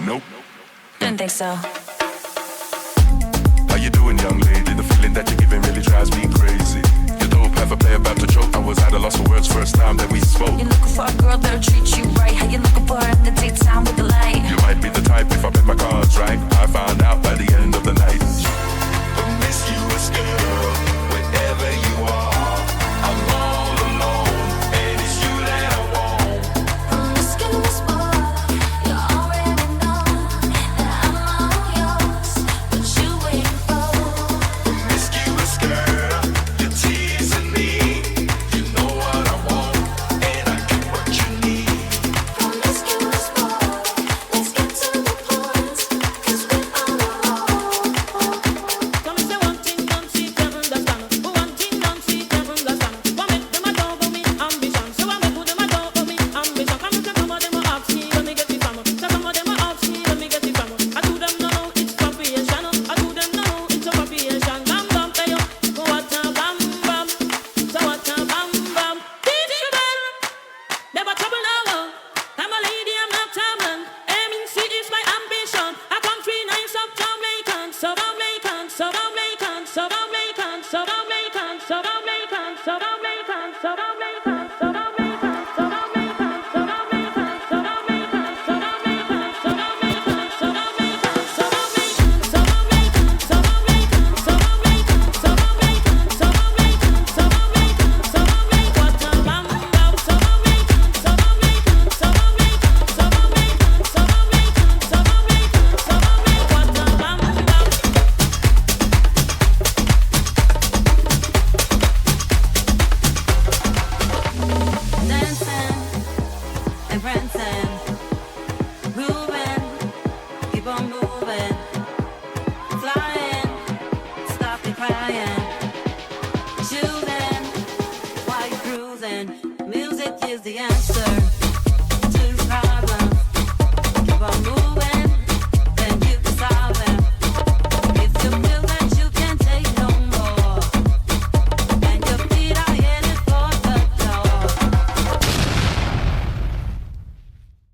Nope. Didn't think so. How you doing, young lady? The feeling that you're giving really drives me crazy. You dope, have a play about to choke. I was at a loss for words first time that we spoke. You're looking for a girl that'll treat